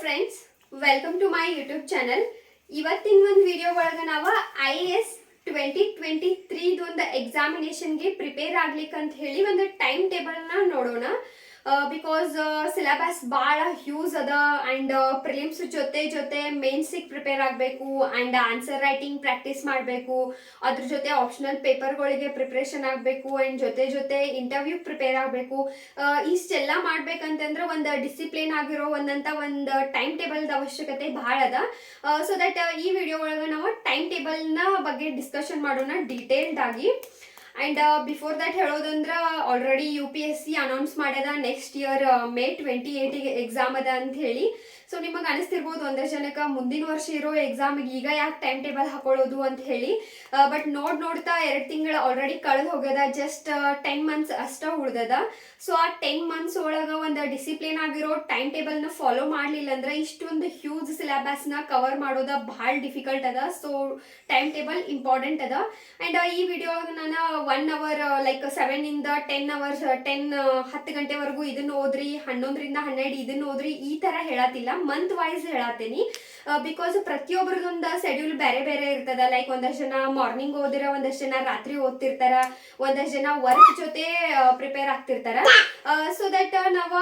Friends, welcome to my YouTube channel. ಇವತ್ತಿನ ಒಂದು video ಒಳಗೆ ನಾವು IAS 2023 ಒಂದು ಎಕ್ಸಾಮಿನೇಷನ್ಗೆ ಪ್ರಿಪೇರ್ ಆಗ್ಲಿಕ್ಕೆ ಅಂತ ಹೇಳಿ ಒಂದು ಟೈಮ್ ಟೇಬಲ್ನ ನೋಡೋಣ. ಬಿಕಾಸ್ ಸಿಲೆಬಸ್ ಭಾಳ ಹ್ಯೂಸ್ ಅದ ಆ್ಯಂಡ್ ಪ್ರಿಲಿಮ್ಸ್ ಜೊತೆ ಮೇನ್ಸಿಗೆ ಪ್ರಿಪೇರ್ ಆಗಬೇಕು ಆ್ಯಂಡ್ ಆನ್ಸರ್ ರೈಟಿಂಗ್ ಪ್ರಾಕ್ಟೀಸ್ ಮಾಡಬೇಕು. ಅದ್ರ ಜೊತೆ ಆಪ್ಷನಲ್ ಪೇಪರ್ಗಳಿಗೆ ಪ್ರಿಪ್ರೇಷನ್ ಆಗಬೇಕು ಆ್ಯಂಡ್ ಜೊತೆ ಇಂಟರ್ವ್ಯೂ ಪ್ರಿಪೇರ್ ಆಗಬೇಕು. ಇಷ್ಟೆಲ್ಲ ಮಾಡ್ಬೇಕಂತಂದ್ರೆ ಒಂದು ಡಿಸಿಪ್ಲಿನ್ ಆಗಿರೋ ಒಂದು ಟೈಮ್ ಟೇಬಲ್ದ ಅವಶ್ಯಕತೆ ಭಾಳ ಅದ. ಸೊ ದಟ್ ಈ ವಿಡಿಯೋ ಒಳಗೆ ನಾವು ಟೈಮ್ ಟೇಬಲ್ನ ಬಗ್ಗೆ ಡಿಸ್ಕಷನ್ ಮಾಡೋಣ ಡೀಟೇಲ್ಡ್ ಆಗಿ. ಆ್ಯಂಡ್ ಬಿಫೋರ್ ದಟ್ ಹೇಳೋದಂದ್ರೆ ಆಲ್ರೆಡಿ UPSC ಅನೌನ್ಸ್ ಮಾಡ್ಯದ ನೆಕ್ಸ್ಟ್ ಇಯರ್ May 28ಗೆ ಎಕ್ಸಾಮ್ ಅದ ಅಂತ ಹೇಳಿ. ಸೊ ನಿಮಗೆ ಅನಿಸ್ತಿರ್ಬೋದು ಒಂದಷ್ಟು ಜನಕ್ಕೆ ಮುಂದಿನ ವರ್ಷ ಇರೋ ಎಕ್ಸಾಮಿಗೆ ಈಗ ಯಾಕೆ ಟೈಮ್ ಟೇಬಲ್ ಹಾಕೊಳ್ಳೋದು ಅಂತ ಹೇಳಿ. ಬಟ್ ನೋಡ್ತಾ 2 ತಿಂಗಳು ಆಲ್ರೆಡಿ ಕಳೆದು ಹೋಗ್ಯದ. ಜಸ್ಟ್ 10 ಮಂತ್ಸ್ ಅಷ್ಟೇ ಉಳ್ದದ. ಸೊ ಆ 10 ಮಂತ್ಸ್ ಒಳಗೆ ಒಂದು ಡಿಸಿಪ್ಲಿನ್ ಆಗಿರೋ ಟೈಮ್ ಟೇಬಲ್ನ ಫಾಲೋ ಮಾಡಲಿಲ್ಲ ಅಂದ್ರೆ ಇಷ್ಟೊಂದು ಹ್ಯೂಜ್ ಸಿಲೆಬಸ್ನ ಕವರ್ ಮಾಡೋದು ಭಾಳ ಡಿಫಿಕಲ್ಟ್ ಅದ. ಸೊ ಟೈಮ್ ಟೇಬಲ್ ಇಂಪಾರ್ಟೆಂಟ್ ಅದ. ಆ್ಯಂಡ್ ಈ ವಿಡಿಯೋ ನಾನು 1 ಅವರ್ ಲೈಕ್ 7 ಇಂದ 10 ಅವರ್ಸ್ 10 ಗಂಟೆವರೆಗೂ ಇದನ್ನ ಓದ್ರಿ, 11ರಿಂದ 12 ಇದನ್ನ ಓದ್ರಿ, ಈ ಥರ ಹೇಳತ್ತಿಲ್ಲ, ಮಂತ್ ವೈಸ್ ಹೇಳತ್ತೀನಿ. ಬಿಕಾಸ್ ಪ್ರತಿಯೊಬ್ಬರದೊಂದು ಶೆಡ್ಯೂಲ್ ಬೇರೆ ಬೇರೆ ಇರ್ತದ. ಲೈಕ್ ಒಂದಷ್ಟು ಜನ ಮಾರ್ನಿಂಗ್ ಓದಿರ, ಒಂದಷ್ಟು ಜನ ರಾತ್ರಿ ಓದ್ತಿರ್ತಾರ, ಒಂದಷ್ಟು ಜನ ವರ್ಕ್ ಜೊತೆ ಪ್ರಿಪೇರ್ ಆಗ್ತಿರ್ತಾರ. ಸೊ ದಟ್ ನಾವು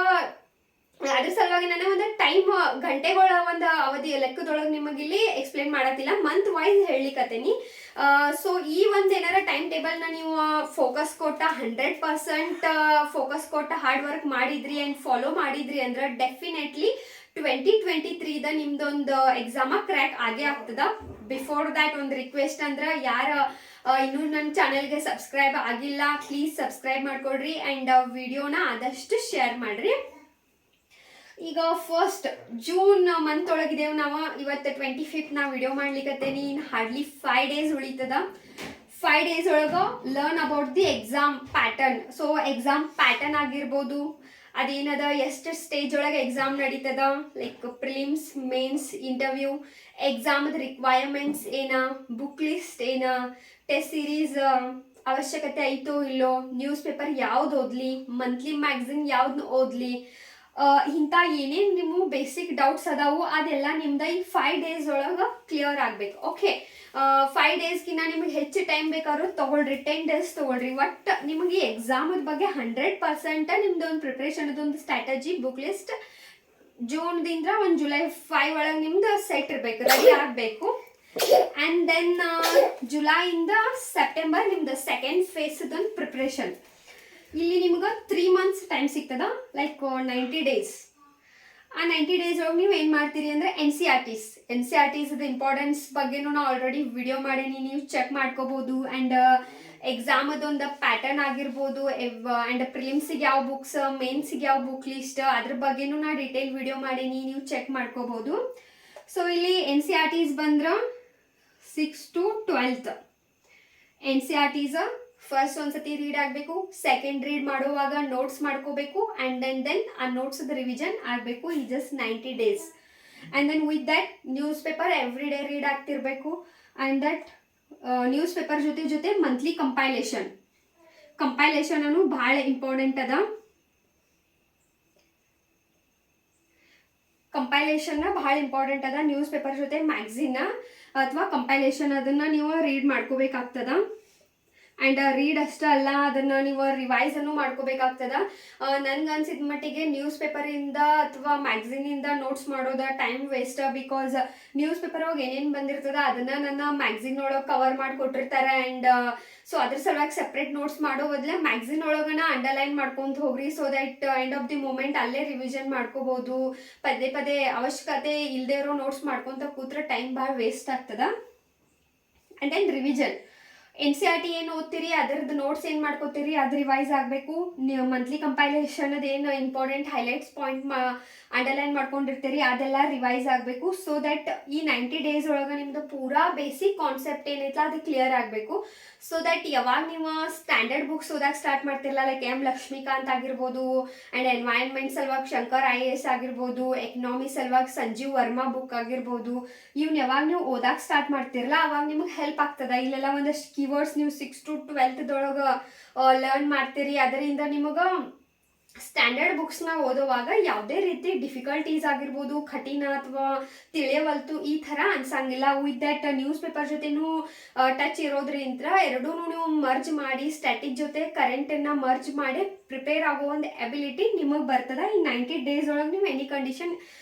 ಅದ್ರ ಸಲುವಾಗಿ ನಾನು ಒಂದು ಟೈಮ್ ಗಂಟೆಗಳ ಒಂದು ಅವಧಿ ಲೆಕ್ಕದೊಳಗೆ ನಿಮಗಿಲ್ಲಿ ಎಕ್ಸ್ಪ್ಲೇನ್ ಮಾಡತ್ತಿಲ್ಲ, ಮಂತ್ ವೈಸ್ ಹೇಳಲಿಕ್ಕತ್ತೀನಿ. ಸೊ ಈ ಒಂದು ಏನಾರ ಟೈಮ್ ಟೇಬಲ್ನ ನೀವು ಫೋಕಸ್ ಕೊಟ್ಟ 100% ಫೋಕಸ್ ಕೊಟ್ಟ ಹಾರ್ಡ್ ವರ್ಕ್ ಮಾಡಿದ್ರಿ ಆ್ಯಂಡ್ ಫಾಲೋ ಮಾಡಿದ್ರಿ ಅಂದ್ರೆ ಡೆಫಿನೆಟ್ಲಿ 2023ದ ನಿಮ್ದೊಂದು ಎಕ್ಸಾಮ ಕ್ರ್ಯಾಕ್ ಆಗೇ ಆಗ್ತದ. ಬಿಫೋರ್ ದ್ಯಾಟ್ ಒಂದು ರಿಕ್ವೆಸ್ಟ್ ಅಂದ್ರೆ ಯಾರು ಇನ್ನೂ ನನ್ನ ಚಾನಲ್ಗೆ ಸಬ್ಸ್ಕ್ರೈಬ್ ಆಗಿಲ್ಲ ಪ್ಲೀಸ್ ಸಬ್ಸ್ಕ್ರೈಬ್ ಮಾಡ್ಕೊಡ್ರಿ ಆ್ಯಂಡ್ ವಿಡಿಯೋನ ಆದಷ್ಟು ಶೇರ್ ಮಾಡ್ರಿ. ಈಗ ಫಸ್ಟ್ ಜೂನ್ ಮಂತ್ ಒಳಗಿದ್ದೇವೆ ನಾವು. ಇವತ್ತು 25th ನಾ ವಿಡಿಯೋ ಮಾಡ್ಲಿಕ್ಕತ್ತೇನಿ. ಇನ್ನು ಹಾರ್ಡ್ಲಿ 5 ಡೇಸ್ ಉಳಿತದ. 5 ಡೇಸ್ ಒಳಗೆ learn about the exam pattern. So exam pattern ಆಗಿರ್ಬೋದು, ಅದೇನದ, ಎಷ್ಟು ಸ್ಟೇಜ್ ಒಳಗೆ ಎಕ್ಸಾಮ್ ನಡೀತದ, ಲೈಕ್ ಪ್ರಿಲಿಮ್ಸ್, ಮೇನ್ಸ್, ಇಂಟರ್ವ್ಯೂ, ಎಕ್ಸಾಮದ ರಿಕ್ವೈರ್ಮೆಂಟ್ಸ್ ಏನ, ಬುಕ್ ಲಿಸ್ಟ್ ಏನ, ಟೆಸ್ಟ್ ಸೀರೀಸ್ ಅವಶ್ಯಕತೆ ಐತೋ ಇಲ್ಲೋ, ನ್ಯೂಸ್ ಪೇಪರ್ ಯಾವ್ದು ಓದ್ಲಿ, ಮಂತ್ಲಿ ಮ್ಯಾಗ್ಝಿನ್ ಯಾವ್ದು ಓದ್ಲಿ, ಇಂಥ ಏನೇನು ನಿಮ್ಮ ಬೇಸಿಕ್ ಡೌಟ್ಸ್ ಅದಾವು ಅದೆಲ್ಲ ನಿಮ್ದು ಈ 5 ಡೇಸ್ ಒಳಗೆ ಕ್ಲಿಯರ್ ಆಗಬೇಕು. ಓಕೆ, 5 ಡೇಸ್ಗಿನ್ನ ನಿಮಗೆ ಹೆಚ್ಚು ಟೈಮ್ ಬೇಕಾದ್ರೂ ತೊಗೊಳ್ರಿ, 10 ಡೇಸ್ ತೊಗೊಳ್ರಿ. ಒಟ್ಟು ನಿಮಗೆ ಎಕ್ಸಾಮದ ಬಗ್ಗೆ 100% ನಿಮ್ದು ಒಂದು ಪ್ರಿಪ್ರೇಷನ್ ಅದೊಂದು ಸ್ಟ್ರಾಟಜಿ ಬುಕ್ ಲಿಸ್ಟ್ ಜೂನ್ದಿಂದ ಒಂದು ಜುಲೈ 5 ಒಳಗೆ ನಿಮ್ದು ಸೆಟ್ ಇರಬೇಕು, ರೆಡಿ ಆಗಬೇಕು. ಆ್ಯಂಡ್ ದೆನ್ ಜುಲೈಯಿಂದ ಸೆಪ್ಟೆಂಬರ್ ನಿಮ್ದು ಸೆಕೆಂಡ್ ಫೇಸ್ದೊಂದು ಪ್ರಿಪ್ರೇಷನ್. ಇಲ್ಲಿ ನಿಮ್ಗೆ 3 ಮಂತ್ಸ್ ಟೈಮ್ ಸಿಗ್ತದ, ಲೈಕ್ 90 ಡೇಸ್. ಆ 90 ಡೇಸ್ ಒಳಗೆ ನೀವು ಏನು ಮಾಡ್ತೀರಿ ಅಂದರೆ NCERTs ಇಂಪಾರ್ಟೆನ್ಸ್ ಬಗ್ಗೆನೂ ನಾವು ಆಲ್ರೆಡಿ ವಿಡಿಯೋ ಮಾಡೀನಿ, ನೀವು ಚೆಕ್ ಮಾಡ್ಕೋಬೋದು. ಆ್ಯಂಡ್ ಎಕ್ಸಾಮದೊಂದು ಪ್ಯಾಟರ್ನ್ ಆಗಿರ್ಬೋದು, ಆ್ಯಂಡ್ ಪ್ರಿಲಿಮ್ಸಿಗೆ ಯಾವ ಬುಕ್ಸ್, ಮೇನ್ಸಿಗೆ ಯಾವ ಬುಕ್ ಲಿಸ್ಟ್, ಅದ್ರ ಬಗ್ಗೆನೂ ನಾ ಡೀಟೇಲ್ ವಿಡಿಯೋ ಮಾಡೀನಿ, ನೀವು ಚೆಕ್ ಮಾಡ್ಕೋಬೋದು. ಸೊ ಇಲ್ಲಿ NCERTs ಬಂದ್ರೆ 6 to 12th NCERTs ಫಸ್ಟ್ ಒಂದ್ಸತಿ ರೀಡ್ ಆಗಬೇಕು, ಸೆಕೆಂಡ್ ರೀಡ್ ಮಾಡುವಾಗ ನೋಟ್ಸ್ ಮಾಡ್ಕೋಬೇಕು, ಆ್ಯಂಡ್ ದೆನ್ ಆ ನೋಟ್ಸದ ರಿವಿಷನ್ ಆಗಬೇಕು. ಈ just 90 days. And then with that newspaper every day read ಆಗ್ತಿರ್ಬೇಕು. ಆ್ಯಂಡ್ ದಟ್ ನ್ಯೂಸ್ ಪೇಪರ್ ಜೊತೆ ಮಂತ್ಲಿ ಕಂಪೈಲೇಷನ್ ಅನ್ನು ಭಾಳ ಇಂಪಾರ್ಟೆಂಟ್ ಅದ. ನ್ಯೂಸ್ ಪೇಪರ್ ಜೊತೆ ಮ್ಯಾಗ್ಝಿನ್ ಅಥವಾ ಕಂಪೈಲೇಷನ್ ಅದನ್ನು ನೀವು ರೀಡ್ ಮಾಡ್ಕೋಬೇಕಾಗ್ತದ. ಆ್ಯಂಡ್ ರೀಡ್ ಅಷ್ಟೇ ಅಲ್ಲ, ಅದನ್ನು ನೀವು ರಿವೈಸನ್ನು ಮಾಡ್ಕೋಬೇಕಾಗ್ತದ. ನನ್ಗೆ ಅನ್ಸಿದ ಮಟ್ಟಿಗೆ ನ್ಯೂಸ್ ಪೇಪರಿಂದ ಅಥವಾ ಮ್ಯಾಗ್ಝಿನಿಂದ ನೋಟ್ಸ್ ಮಾಡೋದ time waste. Because news paper ಒಳಗೆ ಏನೇನು ಬಂದಿರ್ತದ ಅದನ್ನು ನನ್ನ ಮ್ಯಾಗ್ಝಿನ್ ಒಳಗೆ ಕವರ್ ಮಾಡಿಕೊಟ್ಟಿರ್ತಾರೆ. ಆ್ಯಂಡ್ ಸೊ ಅದ್ರ ಸಲುವಾಗಿ ಸಪ್ರೇಟ್ ನೋಟ್ಸ್ ಮಾಡೋ ಬದಲೇ ಮ್ಯಾಗ್ಝಿನ್ ಒಳಗನ ಅಂಡರ್ಲೈನ್ ಮಾಡ್ಕೊಂತ ಹೋಗ್ರಿ. So that end of the moment ಅಲ್ಲೇ ರಿವಿಷನ್ ಮಾಡ್ಕೋಬೋದು. ಪದೇ ಅವಶ್ಯಕತೆ ಇಲ್ಲದೆ ಇರೋ ನೋಟ್ಸ್ ಮಾಡ್ಕೊತ ಕೂತ್ರೆ ಟೈಮ್ ಭಾಳ ವೇಸ್ಟ್ ಆಗ್ತದ. ಆ್ಯಂಡ್ ದೆನ್ ರಿವಿಷನ್ NCERT ಏನು ಓದ್ತೀರಿ ಅದರದ್ದು ನೋಟ್ಸ್ ಏನು ಮಾಡ್ಕೋತೀರಿ ಅದು ರಿವೈಸ್ ಆಗಬೇಕು. ನೀವು ಮಂತ್ಲಿ ಕಂಪೈಲೇಷನ್ ಅದೇನು ಇಂಪಾರ್ಟೆಂಟ್ ಹೈಲೈಟ್ಸ್ ಪಾಯಿಂಟ್ ಅಂಡರ್ಲೈನ್ ಮಾಡ್ಕೊಂಡಿರ್ತೀರಿ ಅದೆಲ್ಲ ರಿವೈಸ್ ಆಗಬೇಕು. ಸೊ ದಟ್ ಈ 90 ಡೇಸ್ ಒಳಗೆ ನಿಮ್ಮದು ಪೂರಾ ಬೇಸಿಕ್ ಕಾನ್ಸೆಪ್ಟ್ ಏನೈತಲ್ಲ ಅದು ಕ್ಲಿಯರ್ ಆಗಬೇಕು. ಸೊ ದಟ್ ಯಾವಾಗ ನೀವು ಸ್ಟ್ಯಾಂಡರ್ಡ್ ಬುಕ್ಸ್ ಓದಕ್ಕೆ ಸ್ಟಾರ್ಟ್ ಮಾಡ್ತಿರಲ್ಲ, ಲೈಕ್ M ಲಕ್ಷ್ಮೀಕಾಂತ್ ಆಗಿರ್ಬೋದು, ಆ್ಯಂಡ್ ಎನ್ವೈರನ್ಮೆಂಟ್ ಸಲುವಾಗಿ ಶಂಕರ್ IAS ಆಗಿರ್ಬೋದು, ಎಕನಾಮಿ ಸಲುವಾಗಿ ಸಂಜೀವ್ ವರ್ಮಾ ಬುಕ್ ಆಗಿರ್ಬೋದು, ಇವ್ನ ಯಾವಾಗ ನೀವು ಓದಕ್ಕೆ ಸ್ಟಾರ್ಟ್ ಮಾಡ್ತಿರಲ್ಲ ಅವಾಗ ನಿಮಗೆ ಹೆಲ್ಪ್ ಆಗ್ತದ. ಇಲ್ಲೆಲ್ಲ ಒಂದಷ್ಟು ಕೀವರ್ಡ್ಸ್ ನೀವು 6 to 12th ಲರ್ನ್ ಮಾಡ್ತೀರಿ. ಅದರಿಂದ ನಿಮಗೆ ಸ್ಟ್ಯಾಂಡರ್ಡ್ ಬುಕ್ಸ್ನ ಓದುವಾಗ ಯಾವುದೇ ರೀತಿ ಡಿಫಿಕಲ್ಟೀಸ್ ಆಗಿರ್ಬೋದು, ಕಠಿಣ ಅಥವಾ ತಿಳಿಯವಲ್ತು ಈ ಥರ ಅನ್ಸಂಗಿಲ್ಲ. ವಿತ್ ದಟ್ ನ್ಯೂಸ್ ಪೇಪರ್ ಜೊತೆನೂ ಟಚ್ ಇರೋದ್ರಿಂದ ಎರಡೂ ನೀವು ಮರ್ಜ್ ಮಾಡಿ ಸ್ಟ್ಯಾಟಿಕ್ ಜೊತೆ ಕರೆಂಟನ್ನು ಮರ್ಜ್ ಮಾಡಿ ಪ್ರಿಪೇರ್ ಆಗೋ ಒಂದು ಎಬಿಲಿಟಿ ನಿಮಗೆ ಬರ್ತದ. ಈ 90 ಡೇಸ್ ಒಳಗೆ ನೀವು ಎನಿ ಕಂಡೀಷನ್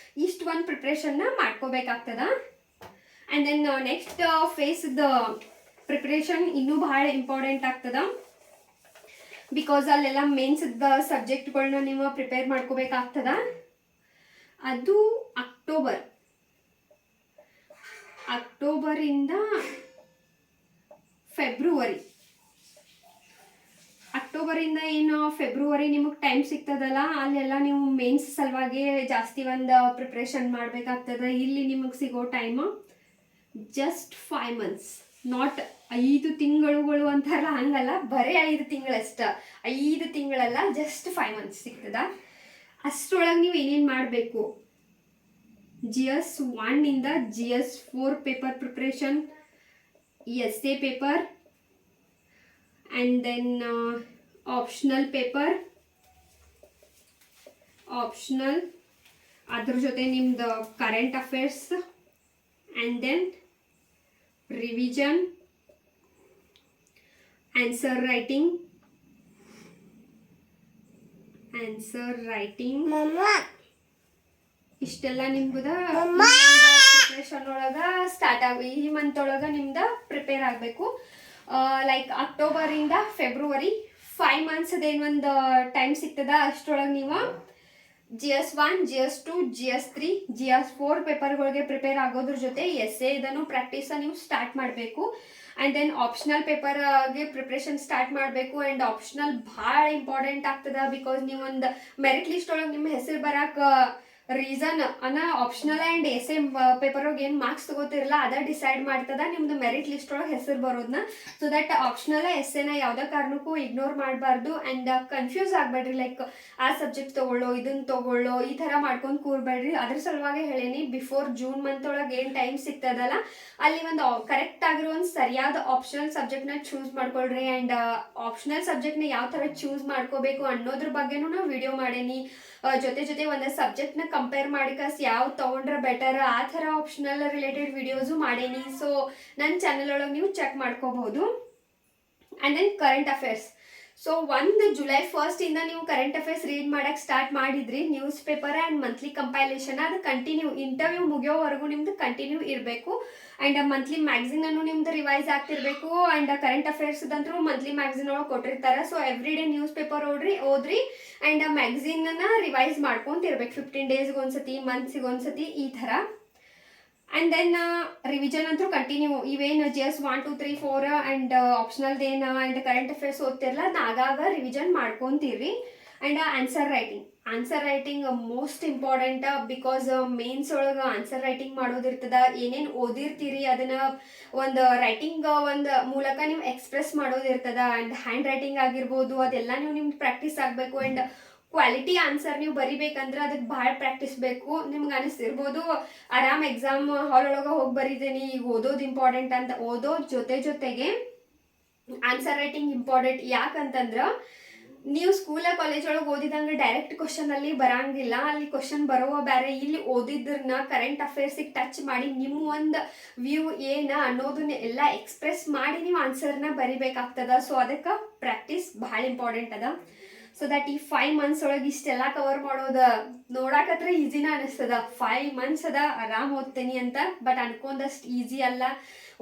ಇಷ್ಟು ಒಂದು ಪ್ರಿಪ್ರೇಷನ್ನ ಮಾಡ್ಕೋಬೇಕಾಗ್ತದ. ಆ್ಯಂಡ್ ದೆನ್ ನೆಕ್ಸ್ಟ್ ಫೇಸ್ದ ಪ್ರಿಪ್ರೇಷನ್ ಇನ್ನೂ ಭಾಳ ಇಂಪಾರ್ಟೆಂಟ್ ಆಗ್ತದ. ಬಿಕಾಸ್ ಅಲ್ಲೆಲ್ಲ ಮೇನ್ಸ್ದ ಸಬ್ಜೆಕ್ಟ್ಗಳನ್ನ ನೀವು ಪ್ರಿಪೇರ್ ಮಾಡ್ಕೋಬೇಕಾಗ್ತದ. ಅದು ಅಕ್ಟೋಬರಿಂದ ಫೆಬ್ರವರಿ. ಅಕ್ಟೋಬರಿಂದ ಏನು ಫೆಬ್ರವರಿ ನಿಮಗೆ ಟೈಮ್ ಸಿಗ್ತದಲ್ಲ, ಅಲ್ಲೆಲ್ಲ ನೀವು ಮೇನ್ಸ್ ಸಲುವಾಗಿ ಜಾಸ್ತಿ ಒಂದು ಪ್ರಿಪ್ರೇಷನ್ ಮಾಡಬೇಕಾಗ್ತದೆ. ಇಲ್ಲಿ ನಿಮಗೆ ಸಿಗೋ ಟೈಮ್ ಜಸ್ಟ್ 5 months, ನಾಟ್ 5 ತಿಂಗಳುಗಳು ಅಂತಾರಲ್ಲ ಹಂಗಲ್ಲ, ಬರೀ 5 ತಿಂಗಳಷ್ಟ. 5 ತಿಂಗಳಲ್ಲ, ಜಸ್ಟ್ 5 months ಸಿಗ್ತದ. ಅಷ್ಟರೊಳಗೆ ನೀವು ಏನೇನು ಮಾಡಬೇಕು, GS 1 ಇಂದ GS 4 paper preparation, essay paper, and then optional paper, optional ಅದ್ರ ಜೊತೆ ನಿಮ್ದು current affairs, and then revision, answer writing ಇಷ್ಟೆಲ್ಲ ನಿಮ್ದು ಪ್ರಿಪ್ರೇಷನ್ ಒಳಗೆ ಸ್ಟಾರ್ಟ್ ಈ ಮಂತ್ ಒಳಗೆ ನಿಮ್ದು ಪ್ರಿಪೇರ್ ಆಗಬೇಕು. ಲೈಕ್ ಅಕ್ಟೋಬರಿಂದ ಫೆಬ್ರವರಿ 5 months ಒಂದು ಟೈಮ್ ಸಿಗ್ತದ. ಅಷ್ಟರೊಳಗೆ ನೀವು GS 1, GS 2, GS 3, GS 4 ಪೇಪರ್ಗಳಿಗೆ prepare ಆಗೋದ್ರ ಜೊತೆ essay ಇದನ್ನು ಪ್ರಾಕ್ಟೀಸ್ ನೀವು ಸ್ಟಾರ್ಟ್ ಮಾಡಬೇಕು. ಆ್ಯಂಡ್ ದೆನ್ ಆಪ್ಷನಲ್ ಪೇಪರ್ಗೆ ಪ್ರಿಪ್ರೇಷನ್ ಸ್ಟಾರ್ಟ್ ಮಾಡಬೇಕು. ಆ್ಯಂಡ್ ಆಪ್ಷನಲ್ ಭಾಳ ಇಂಪಾರ್ಟೆಂಟ್ ಆಗ್ತದೆ. ಬಿಕಾಸ್ ನೀವು ಒಂದು ಮೆರಿಟ್ ಲಿಸ್ಟ್ ಒಳಗೆ ನಿಮ್ಮ ಹೆಸರು ಬರೋಕೆ reason optional and essay paper ಒಳಗೆ ಏನು ಮಾರ್ಕ್ಸ್ ತಗೋತಿರಲ್ಲ ಅದ ಡಿಸೈಡ್ ಮಾಡ್ತದ ನಿಮ್ದು ಮೆರಿಟ್ ಲಿಸ್ಟ್ ಒಳಗೆ ಹೆಸರು ಬರೋದನ್ನ. ಸೊ ದಟ್ ಆಪ್ಷನಲ್ ಎಸ್ಸೆನ ಯಾವುದೇ ಕಾರಣಕ್ಕೂ ಇಗ್ನೋರ್ ಮಾಡಬಾರ್ದು. ಆ್ಯಂಡ್ ಕನ್ಫ್ಯೂಸ್ ಆಗಬೇಡ್ರಿ, ಲೈಕ್ ಆ ಸಬ್ಜೆಕ್ಟ್ ತೊಗೊಳ್ಳೋ ಇದನ್ನು ತೊಗೊಳ್ಳೋ ಈ ಥರ ಮಾಡ್ಕೊಂಡು ಕೂರಬೇಡ್ರಿ. ಅದ್ರ ಸಲುವಾಗಿ ಹೇಳೀನಿ, ಬಿಫೋರ್ ಜೂನ್ ಮಂತ್ ಒಳಗೆ ಏನು ಟೈಮ್ ಸಿಗ್ತದಲ್ಲ ಅಲ್ಲಿ ಒಂದು ಕರೆಕ್ಟ್ ಆಗಿರೋ ಒಂದು ಸರಿಯಾದ ಆಪ್ಷನಲ್ ಸಬ್ಜೆಕ್ಟ್ನ ಚೂಸ್ ಮಾಡ್ಕೊಳ್ರಿ. ಆ್ಯಂಡ್ ಆಪ್ಷನಲ್ ಸಬ್ಜೆಕ್ಟ್ನ ಯಾವ ಥರ ಚೂಸ್ ಮಾಡ್ಕೋಬೇಕು ಅನ್ನೋದ್ರ ಬಗ್ಗೆನೂ ನಾವು ವಿಡಿಯೋ ಮಾಡೀನಿ. ಜೊತೆ ಒಂದು ಸಬ್ಜೆಕ್ಟ್ನ ಕಂಪೇರ್ ಮಾಡಿಕಸ್ ಯಾವ ತೊಗೊಂಡ್ರೆ ಬೆಟರ್ ಆ ಥರ ಆಪ್ಷನಲ್ ರಿಲೇಟೆಡ್ ವಿಡಿಯೋಸು ಮಾಡೀನಿ. ಸೊ ನನ್ನ ಚಾನಲ್ ಒಳಗೆ ನೀವು ಚೆಕ್ ಮಾಡ್ಕೋಬಹುದು. And then current affairs. So 1 July 1st ಇಂದ ನೀವು ಕರೆಂಟ್ ಅಫೇರ್ಸ್ ರೀಡ್ ಮಾಡಕ್ಕೆ ಸ್ಟಾರ್ಟ್ ಮಾಡಿದ್ರಿ. Newspaper and monthly compilation ಅದು ಕಂಟಿನ್ಯೂ, ಇಂಟರ್ವ್ಯೂ ಮುಗಿಯೋವರೆಗೂ ನಿಮ್ದು ಕಂಟಿನ್ಯೂ ಇರಬೇಕು. ಆ್ಯಂಡ್ ಮಂತ್ಲಿ ಮ್ಯಾಗ್ಝಿನನ್ನು ನಿಮ್ದು ರಿವೈಸ್ ಆಗ್ತಿರ್ಬೇಕು. ಆ್ಯಂಡ್ ಕರೆಂಟ್ ಅಫೇರ್ಸ್ದಂತೂ ಮಂತ್ಲಿ ಮ್ಯಾಗ್ಝಿನ್ ಒಳಗೆ ಕೊಟ್ಟಿರ್ತಾರೆ. So every day newspaper ಓದ್ರಿ ಆ್ಯಂಡ್ ಮ್ಯಾಗ್ಝಿನನ್ನು ರಿವೈಸ್ ಮಾಡ್ಕೊಂತಿರ್ಬೇಕು 15 ಡೇಸ್ಗೆ ಒಂದ್ಸತಿ, ಮಂತ್ಸಿಗೆ ಒಂದ್ಸತಿ ಈ ಥರ. ಆ್ಯಂಡ್ ದೆನ್ ರಿವಿಷನ್ ಅಂತೂ ಕಂಟಿನ್ಯೂ. ಇವೇನು GS 1, 2, 3, 4 ಆ್ಯಂಡ್ ಆಪ್ಷನಲ್ದೇನು ಆ್ಯಂಡ್ ಕರೆಂಟ್ ಅಫೇರ್ಸ್ ಓದ್ತಿರಲ್ಲ ಅದನ್ನ ಆಗಾಗ ರಿವಿಷನ್ ಮಾಡ್ಕೊತೀರಿ. And answer writing most important. Because mains ಒಳಗೆ ಆನ್ಸರ್ ರೈಟಿಂಗ್ ಮಾಡೋದಿರ್ತದ. ಏನೇನು ಓದಿರ್ತೀರಿ ಅದನ್ನು ಒಂದು ರೈಟಿಂಗ್ ಒಂದು ಮೂಲಕ ನೀವು ಎಕ್ಸ್ಪ್ರೆಸ್ ಮಾಡೋದಿರ್ತದ. ಆ್ಯಂಡ್ ಹ್ಯಾಂಡ್ ರೈಟಿಂಗ್ ಆಗಿರ್ಬೋದು ಅದೆಲ್ಲ ನಿಮ್ಗೆ ಪ್ರಾಕ್ಟೀಸ್ ಆಗಬೇಕು. ಆ್ಯಂಡ್ ಕ್ವಾಲಿಟಿ ಆನ್ಸರ್ ನೀವು ಬರಿಬೇಕಂದ್ರೆ ಅದಕ್ಕೆ ಭಾಳ ಪ್ರಾಕ್ಟೀಸ್ ಬೇಕು. ನಿಮ್ಗೆ ಅನಿಸ್ತಿರ್ಬೋದು ಆರಾಮ್ ಎಕ್ಸಾಮ್ ಹಾಲ್ ಒಳಗೆ ಹೋಗಿ ಬರೀತೀನಿ, ಈಗ ಓದೋದು ಇಂಪಾರ್ಟೆಂಟ್ ಅಂತ. ಓದೋದು ಜೊತೆಗೆ ಆನ್ಸರ್ ರೈಟಿಂಗ್ ಇಂಪಾರ್ಟೆಂಟ್. ಯಾಕಂತಂದ್ರೆ ನೀವು ಸ್ಕೂಲ ಕಾಲೇಜ್ ಒಳಗೆ ಓದಿದಂಗೆ ಡೈರೆಕ್ಟ್ ಕ್ವಶನ್ ಅಲ್ಲಿ ಬರಂಗಿಲ್ಲ. ಅಲ್ಲಿ ಕ್ವಶನ್ ಬರುವ ಬೇರೆ, ಇಲ್ಲಿ ಓದಿದ್ರನ್ನ ಕರೆಂಟ್ ಅಫೇರ್ಸಿಗೆ ಟಚ್ ಮಾಡಿ ನಿಮ್ಮ ಒಂದು ವ್ಯೂ ಏನ ಅನ್ನೋದನ್ನ ಎಲ್ಲ ಎಕ್ಸ್ಪ್ರೆಸ್ ಮಾಡಿ ನೀವು ಆನ್ಸರ್ನ ಬರಿಬೇಕಾಗ್ತದ. ಸೊ ಅದಕ್ಕೆ ಪ್ರಾಕ್ಟೀಸ್ ಭಾಳ ಇಂಪಾರ್ಟೆಂಟ್ ಅದ. ಸೊ ದಟ್ ಈ 5 months ಒಳಗೆ ಇಷ್ಟೆಲ್ಲ ಕವರ್ ಮಾಡೋದು ನೋಡಾಕತ್ರ ಈಸಿನ ಅನಿಸ್ತದ. 5 months ಅದ ಆರಾಮ್ ಓದ್ತೀನಿ ಅಂತ, ಬಟ್ ಅನ್ಕೊಂಡಷ್ಟು ಈಸಿ ಅಲ್ಲ.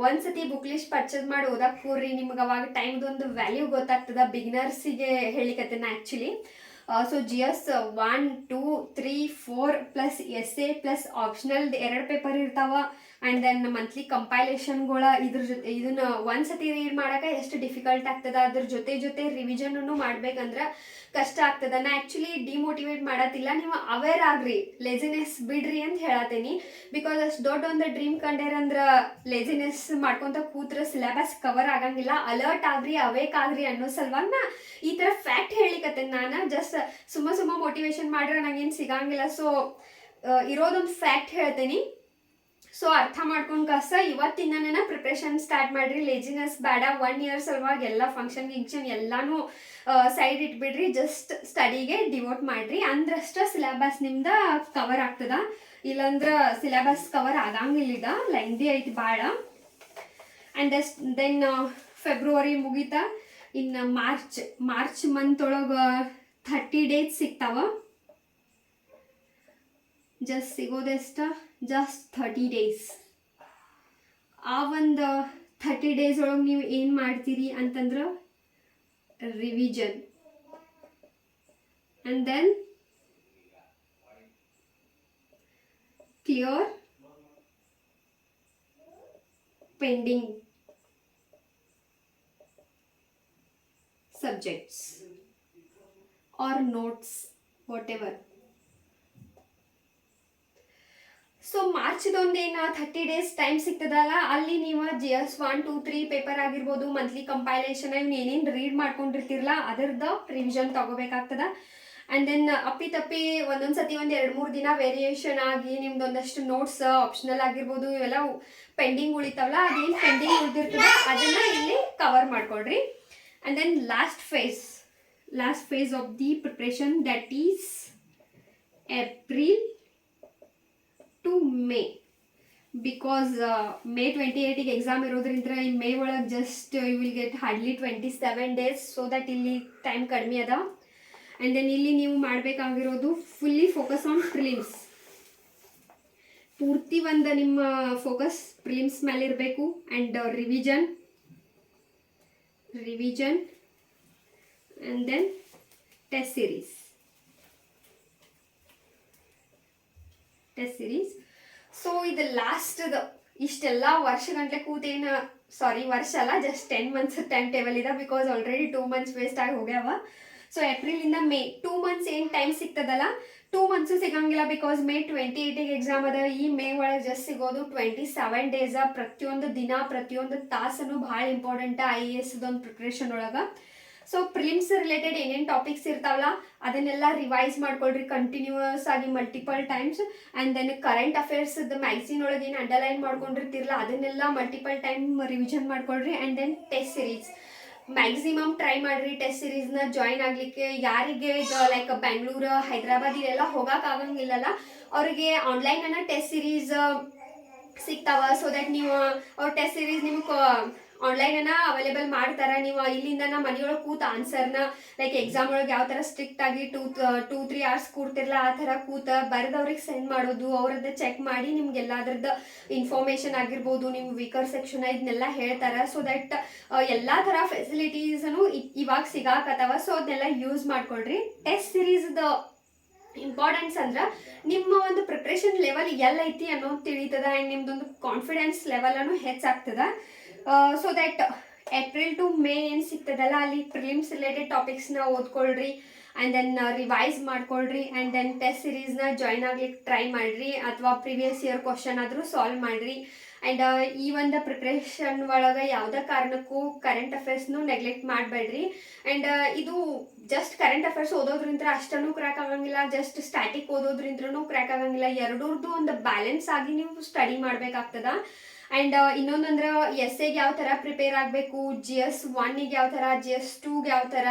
ಒಂದ್ಸತಿ ಬುಕ್ ಲಿಸ್ಟ್ ಪರ್ಚೇಸ್ ಮಾಡಿ ಓದಕ್ಕೆ ಕೂರ್ರಿ, ನಿಮ್ಗೆ ಅವಾಗ ಟೈಮ್ದೊಂದು ವ್ಯಾಲ್ಯೂ ಗೊತ್ತಾಗ್ತದ. ಬಿಗಿನರ್ಸಿಗೆ ಹೇಳಿಕತ್ತೇನೆ actually. So GS 1, 2, 3, 4 plus essay plus optional 2 paper ಇರ್ತಾವ. ಆ್ಯಂಡ್ ದೆನ್ ಮಂತ್ಲಿ ಕಂಪೈಲೇಷನ್ಗಳ ಇದ್ರ ಜೊತೆ ಇದನ್ನ ಒಂದ್ಸತಿ ರೀಡ್ ಮಾಡೋಕೆ ಎಷ್ಟು ಡಿಫಿಕಲ್ಟ್ ಆಗ್ತದ. ಅದ್ರ ಜೊತೆ ರಿವಿಷನ್ನು ಮಾಡ್ಬೇಕಂದ್ರೆ ಕಷ್ಟ ಆಗ್ತದ. ನಾ ಆ್ಯಕ್ಚುಲಿ ಡಿಮೋಟಿವೇಟ್ ಮಾಡತ್ತಿಲ್ಲ, ನೀವು ಅವೇರ್ ಆಗ್ರಿ, ಲೇಜಿನೆಸ್ ಬಿಡ್ರಿ ಅಂತ ಹೇಳತ್ತೀನಿ. ಬಿಕಾಸ್ ಅಷ್ಟು ದೊಡ್ಡ ಒಂದು ಡ್ರೀಮ್ ಕಂಡೇರಂದ್ರೆ ಲೇಜಿನೆಸ್ ಮಾಡ್ಕೊತ ಕೂತ್ರೆ ಸಿಲೆಬಸ್ ಕವರ್ ಆಗಂಗಿಲ್ಲ. ಅಲರ್ಟ್ ಆಗ್ರಿ, ಅವೇಕ್ ಆಗ್ರಿ ಅನ್ನೋ ಸಲುವಾಗಿ ನಾ ಈ ಥರ ಫ್ಯಾಕ್ಟ್ ಹೇಳಿಕತ್ತೇನೆ. ನಾನು ಜಸ್ಟ್ ಸುಮ್ಮ ಮೋಟಿವೇಶನ್ ಮಾಡ್ರೆ ನಂಗೇನು ಸಿಗಂಗಿಲ್ಲ. ಸೊ ಇರೋದೊಂದು ಫ್ಯಾಕ್ಟ್ ಹೇಳ್ತೀನಿ. ಸೊ ಅರ್ಥ ಮಾಡ್ಕೊಂಡು ಇವತ್ತಿಂದನೇ ಪ್ರಿಪ್ರೇಷನ್ ಸ್ಟಾರ್ಟ್ ಮಾಡಿರಿ. ಲೇಜಿನೆಸ್ ಬೇಡ. 1 year ಸಲುವಾಗಿ ಎಲ್ಲ ಫಂಕ್ಷನ್ ಗಿಂಕ್ಷನ್ ಎಲ್ಲಾನು ಸೈಡ್ ಇಟ್ಬಿಡ್ರಿ, ಜಸ್ಟ್ ಸ್ಟಡಿಗೆ ಡಿವೋಟ್ ಮಾಡ್ರಿ, ಅಂದ್ರಷ್ಟ ಸಿಲೆಬಸ್ ನಿಮ್ದ ಕವರ್ ಆಗ್ತದ. ಇಲ್ಲಂದ್ರ ಸಿಲೆಬಸ್ ಕವರ್ ಆಗಂಗಿಲ್ಲ, ಈಗ ಲೆಂದಿ ಐತಿ ಭಾಳ. ಆ್ಯಂಡ್ ದೆನ್ ಫೆಬ್ರವರಿ ಮುಗಿತಾ, ಇನ್ನು ಮಾರ್ಚ್ ಮಂತ್ ಒಳಗೆ 30 ಡೇಸ್ ಸಿಗ್ತಾವ. ಜಸ್ಟ್ ಸಿಗೋದೆಷ್ಟ, ಜಸ್ಟ್ 30 ಡೇಸ್. ಆ ಒಂದು 30 ಡೇಸ್ ಒಳಗೆ ನೀವು ಏನು ಮಾಡ್ತೀರಿ ಅಂತಂದ್ರೆ revision, and then clear pending subjects or notes, whatever. So ಮಾರ್ಚ್ದೊಂದೇನು 30 ಡೇಸ್ ಟೈಮ್ ಸಿಗ್ತದಲ್ಲ, ಅಲ್ಲಿ ನೀವು GS 1, 2, 3 ಪೇಪರ್ ಆಗಿರ್ಬೋದು, ಮಂತ್ಲಿ ಕಂಪೈಲೇಷನ್, ಇವ್ನು ಏನೇನು ರೀಡ್ ಮಾಡ್ಕೊಂಡಿರ್ತಿರಲ್ಲ ಅದರದ್ದು ರಿವಿಷನ್ ತಗೋಬೇಕಾಗ್ತದ. ಆ್ಯಂಡ್ ದೆನ್ ಅಪ್ಪಿತಪ್ಪಿ ಒಂದೊಂದ್ಸತಿ 1-2-3 ದಿನ ವೇರಿಯೇಷನ್ ಆಗಿ ನಿಮ್ದೊಂದಷ್ಟು ನೋಟ್ಸ್ ಆಪ್ಷನಲ್ ಆಗಿರ್ಬೋದು, ಇವೆಲ್ಲ ಪೆಂಡಿಂಗ್ ಉಳಿತಾವಲ್ಲ, ಅದೇನು ಪೆಂಡಿಂಗ್ ಉಳಿದಿರ್ತದ ಅದನ್ನು ಇಲ್ಲಿ ಕವರ್ ಮಾಡ್ಕೊಳ್ರಿ. And then last phase of the preparation, that is April to May, because May 28 ಗೆ ಎಕ್ಸಾಮ್ ಇರೋದ್ರಿಂದ ಈ ಮೇ ಒಳಗೆ just you will get hardly 27 days, so that ಇಲ್ಲಿ ಟೈಮ್ ಕಡಿಮೆ ಅದ. ಆ್ಯಂಡ್ ದೆನ್ ಇಲ್ಲಿ ನೀವು ಮಾಡಬೇಕಾಗಿರೋದು ಫುಲ್ಲಿ ಫೋಕಸ್ ಆನ್ ಪ್ರಿಲಿಮ್ಸ್, ಪೂರ್ತಿ ಒಂದು ನಿಮ್ಮ ಫೋಕಸ್ ಪ್ರಿಲಿಮ್ಸ್ ಮೇಲೆ ಇರಬೇಕು. And revision and then test series. So ಇದು ಲಾಸ್ಟ್ ಇಷ್ಟೆಲ್ಲ ವರ್ಷಗಂಟ್ಲೆ ಕೂತೇನು, ಸಾರಿ ವರ್ಷ ಅಲ್ಲ, ಜಸ್ಟ್ 10 months ಟೈಮ್ ಟೇಬಲ್ ಇದೆ, ಬಿಕಾಸ್ ಆಲ್ರೆಡಿ 2 months ವೇಸ್ಟ್ ಆಗಿ ಹೋಗ್ಯಾವ. ಸೊ ಏಪ್ರಿಲಿಂದ ಮೇ 2 months ಏನು ಟೈಮ್ ಸಿಗ್ತದಲ್ಲ, 2 months ಸಿಗಂಗಿಲ್ಲ, ಬಿಕಾಸ್ ಮೇ 28 ಗೆ ಎಕ್ಸಾಮ್ ಅದ. ಈ ಮೇ ಒಳಗೆ ಜಸ್ಟ್ ಸಿಗೋದು 27 ಡೇಸ್. ಪ್ರತಿಯೊಂದು ದಿನ ಪ್ರತಿಯೊಂದು ತಾಸನು ಭಾಳ ಇಂಪಾರ್ಟೆಂಟ್ IAS ಒಂದು ಪ್ರಿಪ್ರೇಷನ್ ಒಳಗೆ. ಸೊ ಪ್ರಿಲಿಮ್ಸ್ ರಿಲೇಟೆಡ್ ಏನೇನು ಟಾಪಿಕ್ಸ್ ಇರ್ತಾವಲ್ಲ ಅದನ್ನೆಲ್ಲ ರಿವೈಸ್ ಮಾಡ್ಕೊಳ್ರಿ ಕಂಟಿನ್ಯೂಸ್ ಆಗಿ multiple times. And then current affairs magazine ಒಳಗೆ ಏನು ಅಂಡರ್ಲೈನ್ ಮಾಡ್ಕೊಂಡಿರ್ತಿರಲ್ಲ ಅದನ್ನೆಲ್ಲ ಮಲ್ಟಿಪಲ್ ಟೈಮ್ ರಿವಿಷನ್ ಮಾಡ್ಕೊಳ್ರಿ. And then test series maximum try ಮಾಡಿರಿ ಟೆಸ್ಟ್ ಸಿರೀಸ್ನ ಜಾಯಿನ್ ಆಗಲಿಕ್ಕೆ. ಯಾರಿಗೆ ಈಗ ಲೈಕ್ ಬೆಂಗಳೂರು, ಹೈದರಾಬಾದ್ ಇಲ್ಲೆಲ್ಲ ಹೋಗೋಕ್ಕಾಗಂಗಿಲ್ಲಲ್ಲ, ಅವರಿಗೆ ಆನ್ಲೈನನ್ನು ಟೆಸ್ಟ್ ಸಿರೀಸ್ ಸಿಗ್ತಾವ. ಸೊ ದಟ್ ನೀವು ಅವ್ರ ಟೆಸ್ಟ್ ಸಿರೀಸ್ ನಿಮ್ಗೆ ಆನ್ಲೈನನ್ನು ಅವೈಲೇಬಲ್ ಮಾಡ್ತಾರೆ. ನೀವು ಇಲ್ಲಿಂದ ಮನೆಯೊಳಗೆ ಕೂತು ಆನ್ಸರ್ನ ಲೈಕ್ ಎಕ್ಸಾಮ್ ಒಳಗೆ ಯಾವ ಥರ ಸ್ಟ್ರಿಕ್ಟ್ ಆಗಿ 2-3 hours ಕೂರ್ತಿರಲ್ಲ ಆ ಥರ ಕೂತ ಬರೆದವ್ರಿಗೆ ಸೆಂಡ್ ಮಾಡೋದು, ಅವ್ರದ್ದು ಚೆಕ್ ಮಾಡಿ ನಿಮ್ಗೆ ಎಲ್ಲದ್ರದ್ದು ಇನ್ಫಾರ್ಮೇಷನ್ ಆಗಿರ್ಬೋದು, ನಿಮ್ಮ ವೀಕರ್ ಸೆಕ್ಷನ್ ಇದನ್ನೆಲ್ಲ ಹೇಳ್ತಾರೆ. ಸೊ ದಟ್ ಎಲ್ಲ ಥರ ಫೆಸಿಲಿಟೀಸನು ಇವಾಗ ಸಿಗಾಕತ್ತವ. ಸೊ ಅದನ್ನೆಲ್ಲ ಯೂಸ್ ಮಾಡ್ಕೊಳ್ರಿ. ಟೆಸ್ಟ್ ಸಿರೀಸ್ದ ಇಂಪಾರ್ಟೆನ್ಸ್ ಅಂದ್ರೆ ನಿಮ್ಮ ಒಂದು ಪ್ರಿಪ್ರೇಷನ್ ಲೆವೆಲ್ ಎಲ್ಲೈತಿ ಅನ್ನೋದು ತಿಳಿತದ. ಆ್ಯಂಡ್ ನಿಮ್ದೊಂದು ಕಾನ್ಫಿಡೆನ್ಸ್ ಲೆವೆಲನ್ನು ಹೆಚ್ಚಾಗ್ತದ. So that April to May ಏನು ಸಿಗ್ತದಲ್ಲ ಅಲ್ಲಿ ಪ್ರಿಲಿಮ್ಸ್ ರಿಲೇಟೆಡ್ ಟಾಪಿಕ್ಸ್ನ ಓದ್ಕೊಳ್ರಿ. ಆ್ಯಂಡ್ ದೆನ್ ರಿವೈಸ್ ಮಾಡ್ಕೊಳ್ರಿ. ಆ್ಯಂಡ್ ದೆನ್ ಟೆಸ್ಟ್ ಸಿರೀಸ್ನ ಜಾಯ್ನ್ ಆಗ್ಲಿಕ್ಕೆ ಟ್ರೈ ಮಾಡಿರಿ, ಅಥವಾ ಪ್ರಿವಿಯಸ್ ಇಯರ್ ಕ್ವಶನ್ ಆದರೂ ಸಾಲ್ವ್ ಮಾಡಿರಿ. ಆ್ಯಂಡ್ ಈ ಒಂದು ಪ್ರಿಪ್ರೇಷನ್ ಒಳಗೆ ಯಾವುದೇ ಕಾರಣಕ್ಕೂ ಕರೆಂಟ್ ಅಫೇರ್ಸ್ನು ನೆಗ್ಲೆಕ್ಟ್ ಮಾಡಬೇಡ್ರಿ. ಆ್ಯಂಡ್ ಇದು ಜಸ್ಟ್ ಕರೆಂಟ್ ಅಫೇರ್ಸ್ ಓದೋದ್ರಿಂದ ಅಷ್ಟೂ ಕ್ರ್ಯಾಕ್ ಆಗಂಗಿಲ್ಲ, ಜಸ್ಟ್ ಸ್ಟ್ಯಾಟಿಕ್ ಓದೋದ್ರಿಂದ್ರೂ ಕ್ರ್ಯಾಕ್ ಆಗಂಗಿಲ್ಲ. ಎರಡರದ್ದು ಒಂದು ಬ್ಯಾಲೆನ್ಸ್ ಆಗಿ ನೀವು ಸ್ಟಡಿ ಮಾಡಬೇಕಾಗ್ತದ. ಆ್ಯಂಡ್ ಇನ್ನೊಂದಂದ್ರೆ ಎಸ್ಸೆಗೆ ಯಾವ ಥರ ಪ್ರಿಪೇರ್ ಆಗಬೇಕು, GS 1ಗೆ ಯಾವ ಥರ, GS 2ಗೆ ಯಾವ ಥರ,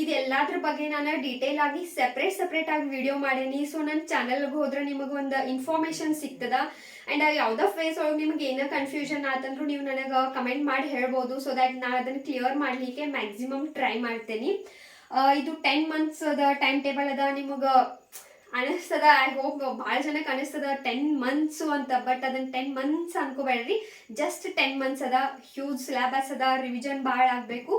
ಇದೆಲ್ಲದ್ರ ಬಗ್ಗೆ ನಾನು ಡೀಟೇಲ್ ಆಗಿ ಸೆಪ್ರೇಟ್ ಆಗಿ ವಿಡಿಯೋ ಮಾಡೀನಿ. ಸೊ ನನ್ನ ಚಾನಲ್ಗೆ ಹೋದ್ರೆ ನಿಮಗೆ ಒಂದು ಇನ್ಫಾರ್ಮೇಷನ್ ಸಿಗ್ತದ. ಆ್ಯಂಡ್ ಯಾವುದೋ ಫೇಸ್ ಒಳಗೆ ನಿಮ್ಗೆ ಏನೋ ಕನ್ಫ್ಯೂಷನ್ ಆತಂದ್ರೂ ನೀವು ನನಗೆ ಕಮೆಂಟ್ ಮಾಡಿ ಹೇಳ್ಬೋದು. ಸೊ ದ್ಯಾಟ್ ನಾನು ಅದನ್ನು ಕ್ಲಿಯರ್ ಮಾಡಲಿಕ್ಕೆ ಮ್ಯಾಕ್ಸಿಮಮ್ ಟ್ರೈ ಮಾಡ್ತೇನೆ. ಇದು 10 months ಟೈಮ್ ಟೇಬಲ್ ಅದ. ನಿಮಗೆ ಅನಿಸ್ತದ, ಐ ಹೋಪ್ ಭಾಳ ಜನಕ್ಕೆ ಅನಿಸ್ತದ 10 months ಅಂತ, ಬಟ್ ಅದನ್ನು 10 months ಅನ್ಕೋಬೇಡ್ರಿ, ಜಸ್ಟ್ 10 months ಅದ. ಹ್ಯೂಜ್ ಸಿಲೆಬಸ್ ಅದ, ರಿವಿಷನ್ ಭಾಳ ಆಗಬೇಕು.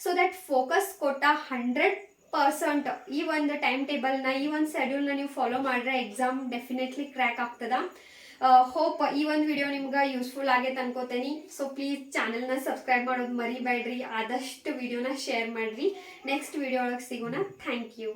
ಸೊ ದಟ್ ಫೋಕಸ್ ಕೊಟ್ಟ 100% ಈ ಒಂದು ಟೈಮ್ ಟೇಬಲ್ನ, ಈ ಒಂದು ಶೆಡ್ಯೂಲ್ನ ನೀವು ಫಾಲೋ ಮಾಡಿದ್ರೆ ಎಕ್ಸಾಮ್ ಡೆಫಿನೆಟ್ಲಿ ಕ್ರ್ಯಾಕ್ ಆಗ್ತದ. ಹೋಪ್ ಈ ಒಂದು ವಿಡಿಯೋ ನಿಮ್ಗೆ ಯೂಸ್ಫುಲ್ ಆಗೈತೆ ಅನ್ಕೋತೇನೆ. ಸೊ ಪ್ಲೀಸ್ ಚಾನಲ್ನ ಸಬ್ಸ್ಕ್ರೈಬ್ ಮಾಡೋದು ಮರಿಬೇಡ್ರಿ, ಆದಷ್ಟು ವಿಡಿಯೋನ ಶೇರ್ ಮಾಡಿರಿ. ನೆಕ್ಸ್ಟ್ ವಿಡಿಯೋ ಒಳಗೆ ಸಿಗೋಣ. Thank you.